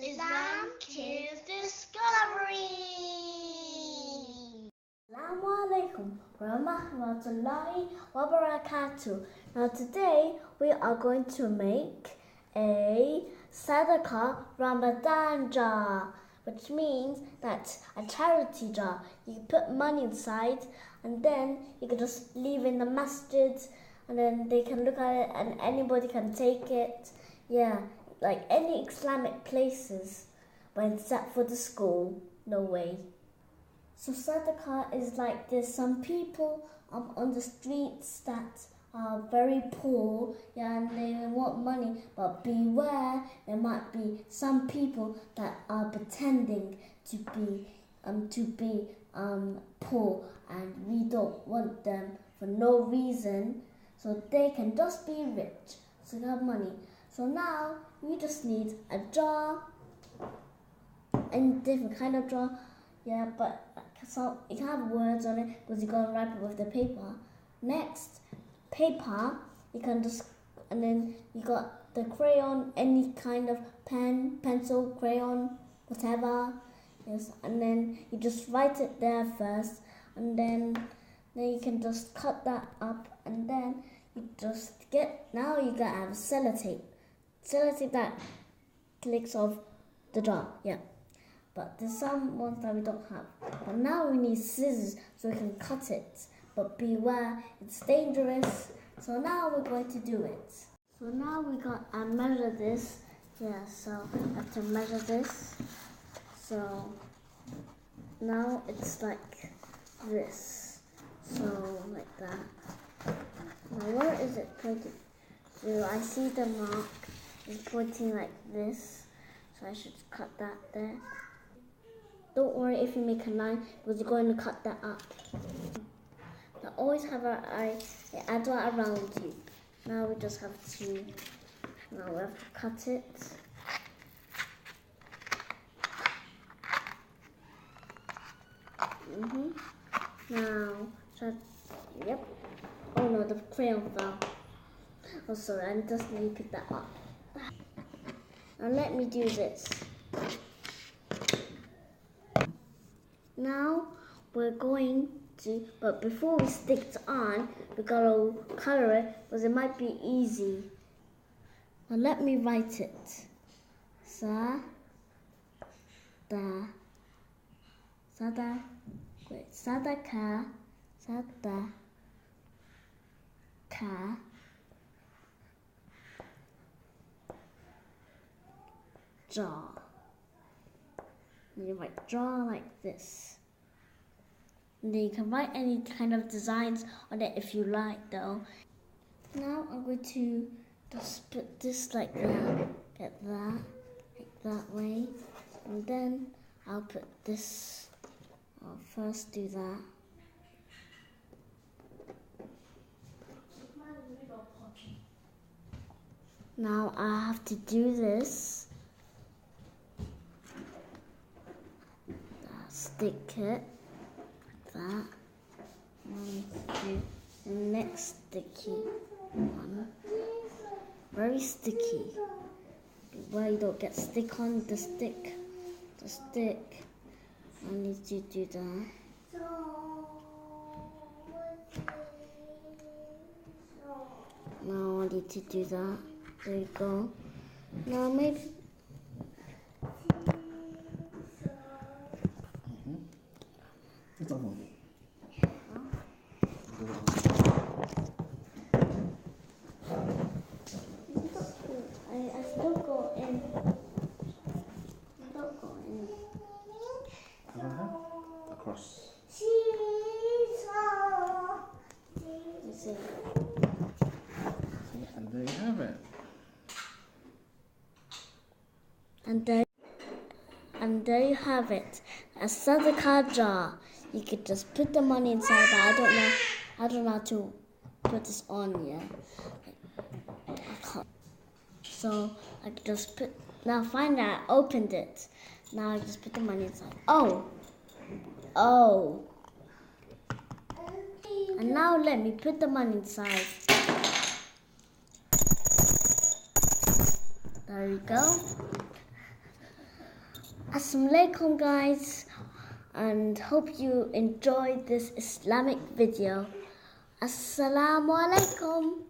Islam Kids Discovery. Asalamu Alaikum, Rahmatullahi wa Barakatuh. Now today we are going to make a Sadaqah Ramadan Jar, which means that a charity jar. You can put money inside and then you can just leave in the masjid and then they can look at it and anybody can take it. Yeah, like any Islamic places, but except for the school, no way. So Sadaqah is like there's some people on the streets that are very poor, yeah, and they want money, but beware, there might be some people that are pretending to be poor, and we don't want them for no reason, so they can just be rich, so they have money. So now we just need a jar, and different kind of jar, yeah, but so it can have words on it because you're gonna wrap it with the paper. Next, paper, you can just, and then you got the crayon, any kind of pen, pencil, crayon, whatever. Yes, and then you just write it there first, and then you can just cut that up, and then you just now you gotta have sellotape that clicks off the jar, yeah. But there's some ones that we don't have. But now we need scissors so we can cut it. But beware, it's dangerous. So now we're going to do it. So now we got to measure this. Yeah, so I have to measure this. So now it's like this. So like that. Now where is it pointing? So I see the mark is pointing like this. So I should cut that there. Don't worry if you make a line because you're going to cut that up. Now always have an adwa around you. Now we just have to cut it. Now, yep. Oh no, the crayon fell. Oh sorry, I just need to pick that up. Now let me do this. Now we're going to, but before we stick it on, we gotta color it because it might be easy. Now let me write it. Sadaqah Jar. You write draw like this. And then you can write any kind of designs on it if you like though. Now I'm going to just put this like that, get that, like that way. And then I'll put this, I'll first do that. Now I have to do this. Stick it like that. And do the next sticky one. Very sticky. Where you don't get stick on the stick. The stick. I need to do that. Now I need to do that. There you go. Now maybe. I still go in. Don't go in. Across. You see. And there you have it. And there you have it. A Sadaqah jar. You could just put the money inside, but I don't know how to put this on yet. So I just put, now find out, I opened it. Now I just put the money inside. Oh. And now let me put the money inside. There we go. Assalamu Alaikum guys, and hope you enjoyed this Islamic video. Assalamu Alaikum.